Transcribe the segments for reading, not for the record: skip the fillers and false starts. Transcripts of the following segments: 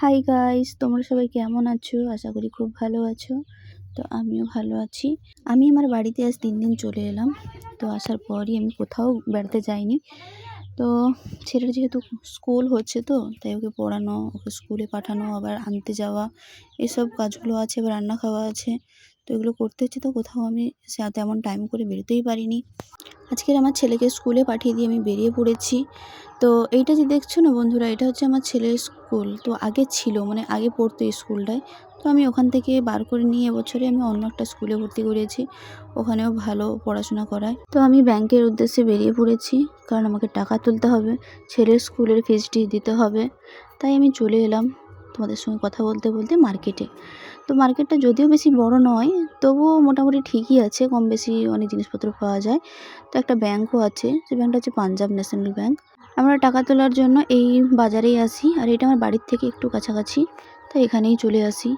Hi guys, তোমরা সবাই কেমন আছো? আশা করি খুব ভালো আছো। তো আমিও ভালো আছি। আমি আমার বাড়িতে আজ 3 দিন চলে এলাম। তো আসার পরই আমি কোথাও বেড়াতে যাইনি। তো ছেলের যেহেতু স্কুল হচ্ছে, তো তাই ওকে পড়ানো, ওকে স্কুলে পাঠানো, আবার আনতে যাওয়া, এসব কাজগুলো আছে, আবার রান্না খাওয়া আছে। তো এগুলো করতে হচ্ছে, তো কোথাও আমি তেমন টাইম করে বেরোতেই পারিনি। আজকের আমার ছেলেকে স্কুলে পাঠিয়ে দিয়ে আমি বেরিয়ে পড়েছি। তো এইটা যে দেখছো না বন্ধুরা, এটা হচ্ছে আমার ছেলের স্কুল। তো আগে ছিল, মানে আগে পড়তো এই স্কুলটায়। তো আমি ওখান থেকে বার করে নিয়ে এবছরে আমি অন্য একটা স্কুলে ভর্তি করিয়েছি। ওখানেও ভালো পড়াশোনা করায়। তো আমি ব্যাংকের উদ্দেশ্যে বেরিয়ে পড়েছি, কারণ আমাকে টাকা তুলতে হবে, ছেলের স্কুলের ফিসটি দিতে হবে। তাই আমি চলে এলাম তোমাদের সঙ্গে কথা বলতে বলতে মার্কেটে। তো মার্কেটটা যদিও বেশি বড় নয়, তবুও মোটামুটি ঠিকই আছে, কম বেশি অনেক জিনিসপত্র পাওয়া যায়। তো একটা ব্যাংকও আছে, যে ব্যাংকটা হচ্ছে পাঞ্জাব ন্যাশনাল ব্যাংক। আমরা টাকা তোলার জন্য এই বাজারেই আসি, আর এটা আমার বাড়ির থেকে একটু কাছাকাছি, তাই এখানেই চলে আসি।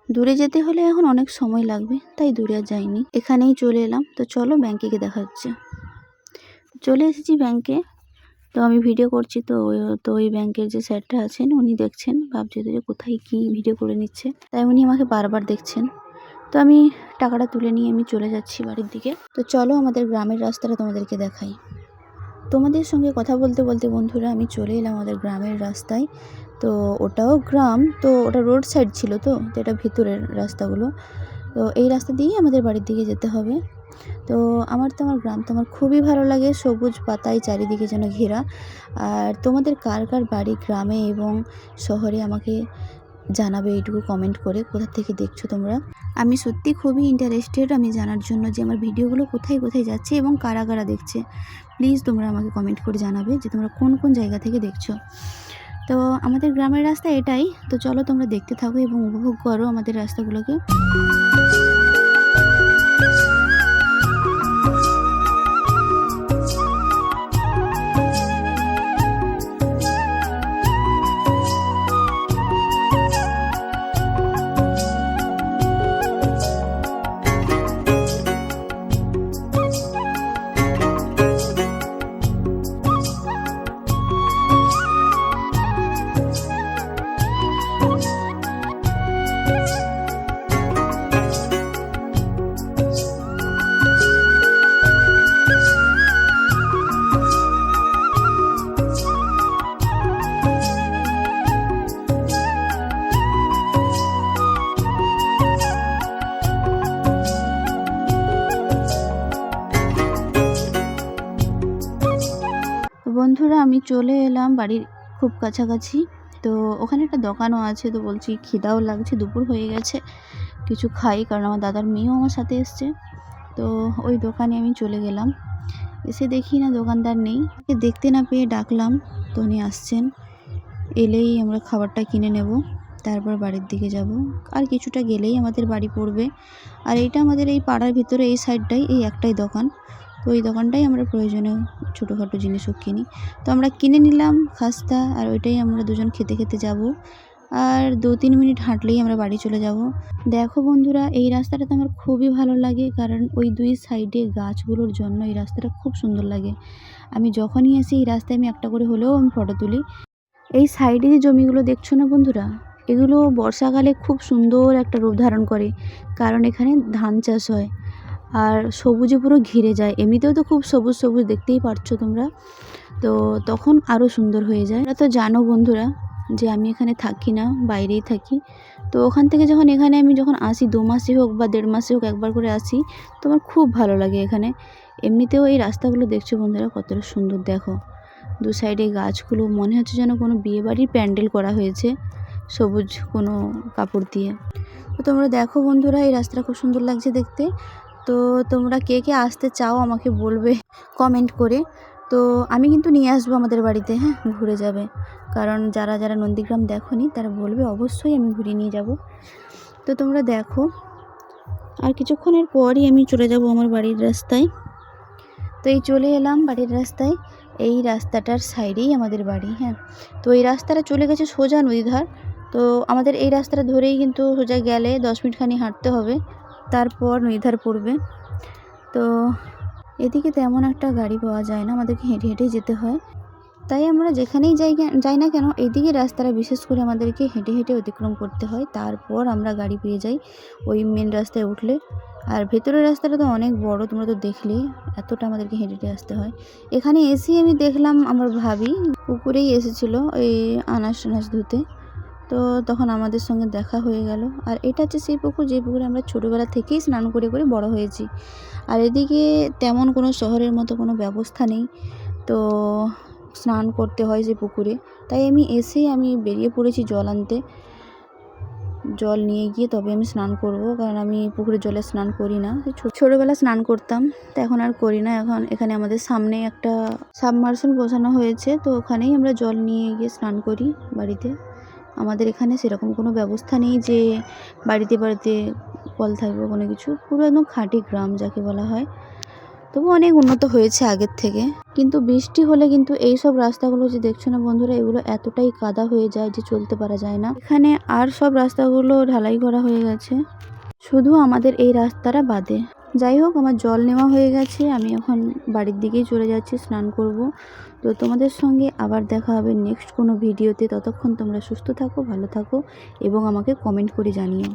দূরে যেতে হলে এখন অনেক সময় লাগবে, তাই দূরে আর যাইনি, এখানেই চলে এলাম। তো চলো ব্যাংকে গিয়ে দেখা হচ্ছে। চলে এসেছি ব্যাংকে। তো আমি ভিডিও করছি, তো ওই ব্যাংকের যে স্যারটা আছেন উনি দেখছেন, ভাবছে যে কোথায় কি ভিডিও করে নিচ্ছে, তাই উনি আমাকে বারবার দেখছেন। তো আমি টাকাটা তুলে নিয়ে আমি চলে যাচ্ছি বাড়ির দিকে। তো চলো আমাদের গ্রামের রাস্তাটা তোমাদেরকে দেখাই। তোমাদের সঙ্গে কথা বলতে বলতে বন্ধুরা আমি চলে এলাম আমাদের গ্রামের রাস্তায়। তো ওটাও গ্রাম, তো ওটা রোড সাইড ছিল, তো এটা ভেতরের রাস্তাগুলো। তো এই রাস্তা দিয়েই আমাদের বাড়ির দিকে যেতে হবে। তো আমার গ্রাম তো আমার খুবই ভালো লাগে, সবুজ পাতায় চারিদিকে যেন ঘেরা। আর তোমাদের কার কার বাড়ি গ্রামে এবং শহরে আমাকে জানাবে এইটুকু কমেন্ট করে, কোথা থেকে দেখছো তোমরা। আমি সত্যি খুবই ইন্টারেস্টেড আমি জানার জন্য যে আমার ভিডিওগুলো কোথায় কোথায় যাচ্ছে এবং কারা কারা দেখছে। প্লিজ তোমরা আমাকে কমেন্ট করে জানাবে যে তোমরা কোন কোন জায়গা থেকে দেখছো। তো আমাদের গ্রামের রাস্তা এটাই। তো চলো তোমরা দেখতে থাকো এবং উপভোগ করো আমাদের রাস্তাগুলোকে। বন্ধুরা আমি চলে এলাম বাড়ির খুব কাছাকাছি। তো ওখানে একটা দোকানও আছে। তো বলছি খিদাও লাগছে, দুপুর হয়ে গেছে, কিছু খাই, কারণ আমার দাদার মেয়েও আমার সাথে এসছে। তো ওই দোকানে আমি চলে গেলাম। এসে দেখি না দোকানদার নেই, দেখতে না পেয়ে ডাকলাম, তো উনি আসছেন। এলেই আমরা খাবারটা কিনে নেব, তারপর বাড়ির দিকে যাব। আর কিছুটা গেলেই আমাদের বাড়ি পড়বে। আর এইটা আমাদের এই পাড়ার ভিতরে এই সাইডটাই এই একটাই দোকান। তো ওই দোকানটাই আমরা প্রয়োজনীয় ছোটোখাটো জিনিসও কিনি। তো আমরা কিনে নিলাম খাস্তা, আর ওইটাই আমরা দুজন খেতে খেতে যাব। আর 2-3 মিনিট হাঁটলেই আমরা বাড়ি চলে যাব। দেখো বন্ধুরা, এই রাস্তাটা তো আমার খুবই ভালো লাগে, কারণ ওই 2 সাইডে গাছগুলোর জন্য এই রাস্তাটা খুব সুন্দর লাগে। আমি যখনই আসি এই রাস্তায় আমি একটা করে হলেও আমি ফটো তুলি। এই সাইডে যে জমিগুলো দেখছো না বন্ধুরা, এগুলো বর্ষাকালে খুব সুন্দর একটা রূপ ধারণ করে, কারণ এখানে ধান চাষ হয় আর সবুজে পুরো ঘিরে যায়। এমনিতেও তো খুব সবুজ সবুজ দেখতেই পারছো তোমরা, তো তখন আরও সুন্দর হয়ে যায়। তো জানো বন্ধুরা যে আমি এখানে থাকি না, বাইরেই থাকি। তো ওখান থেকে যখন এখানে আমি যখন আসি, 2 মাসে হোক বা 1.5 মাসে হোক একবার করে আসি, তো আমার খুব ভালো লাগে এখানে। এমনিতেও এই রাস্তাগুলো দেখছো বন্ধুরা কতটা সুন্দর, দেখো 2 সাইডে গাছগুলো, মনে হচ্ছে যেন কোনো বিয়েবাড়ির প্যান্ডেল করা হয়েছে সবুজ কোনো কাপড় দিয়ে। তো তোমরা দেখো বন্ধুরা, এই রাস্তাটা খুব সুন্দর লাগছে দেখতে। তো তোমরা কে কে আসতে চাও আমাকে বলবে কমেন্ট করে। তো আমি কিন্তু নিয়ে আসবো আমাদের বাড়িতে, হ্যাঁ, ঘুরে যাবে। কারণ যারা যারা নন্দীগ্রাম দেখোনি তারা বলবে, অবশ্যই আমি ঘুরিয়ে নিয়ে যাব। তো তোমরা দেখো, আর কিছুক্ষণের পরই আমি চলে যাব আমার বাড়ির রাস্তায়। তো এই চলে এলাম বাড়ির রাস্তায়। এই রাস্তাটার সাইডেই আমাদের বাড়ি, হ্যাঁ। তো এই রাস্তাটা চলে গেছে সোজা নদীর ধার। তো আমাদের এই রাস্তাটা ধরেই কিন্তু সোজা গেলে 10 মিনিট খানি হাঁটতে হবে, তারপর নদীর ধার পড়বে। তো এদিকে তেমন একটা গাড়ি পাওয়া যায় না, আমাদেরকে হেঁটে হেঁটেই যেতে হয়। তাই আমরা যেখানেই যাই না কেন এইদিকে রাস্তাটা বিশেষ করে আমাদেরকে হেঁটে হেঁটে অতিক্রম করতে হয়, তারপর আমরা গাড়ি পেয়ে যাই ওই মেন রাস্তায় উঠলে। আর ভেতরের রাস্তাটা তো অনেক বড়, তোমরা তো দেখলে এতটা আমাদেরকে হেঁটে হেঁটে আসতে হয়। এখানে এসেই আমি দেখলাম আমার ভাবি পুকুরেই এসেছিলো এই আনাজ টানাজ ধুতে, তো তখন আমাদের সঙ্গে দেখা হয়ে গেল। আর এটা হচ্ছে সেই পুকুর যে পুকুরে আমরা ছোটোবেলা থেকেই স্নান করে করে বড় হয়েছি। আর এদিকে তেমন কোনো শহরের মতো কোনো ব্যবস্থা নেই, তো স্নান করতে হয় যে পুকুরে। তাই আমি বেরিয়ে পড়েছি জল আনতে, জল নিয়ে গিয়ে তবে আমি স্নান করব, কারণ আমি পুকুরের জলে স্নান করি না। ছোটোবেলা স্নান করতাম, তো এখন আর করি না। এখন এখানে আমাদের সামনে একটা সাবমার্শাল বসানো হয়েছে, তো ওখানেই আমরা জল নিয়ে গিয়ে স্নান করি বাড়িতে। আমাদের এখানে সেরকম কোনো ব্যবস্থা নেই যে বাড়িতে বাড়িতে কল থাকবে কোনো কিছু, পুরো একদম খাঁটি গ্রাম যাকে বলা হয়। তবু অনেক উন্নত হয়েছে আগের থেকে, কিন্তু বৃষ্টি হলে কিন্তু এই সব রাস্তাগুলো যে দেখছো না বন্ধুরা, এগুলো এতটাই কাদা হয়ে যায় যে চলতে পারা যায় না। এখানে আর সব রাস্তাগুলো ঢালাই করা হয়ে গেছে, শুধু আমাদের এই রাস্তাটা বাদে। যাই হোক, আমার জল নেওয়া হয়ে গেছে, আমি এখন বাড়ির দিকেই চলে যাচ্ছি, স্নান করব। তো তোমাদের সঙ্গে আবার দেখা হবে নেক্সট কোনো ভিডিওতে। ততক্ষণ তোমরা সুস্থ থাকো, ভালো থাকো এবং আমাকে কমেন্ট করে জানিও।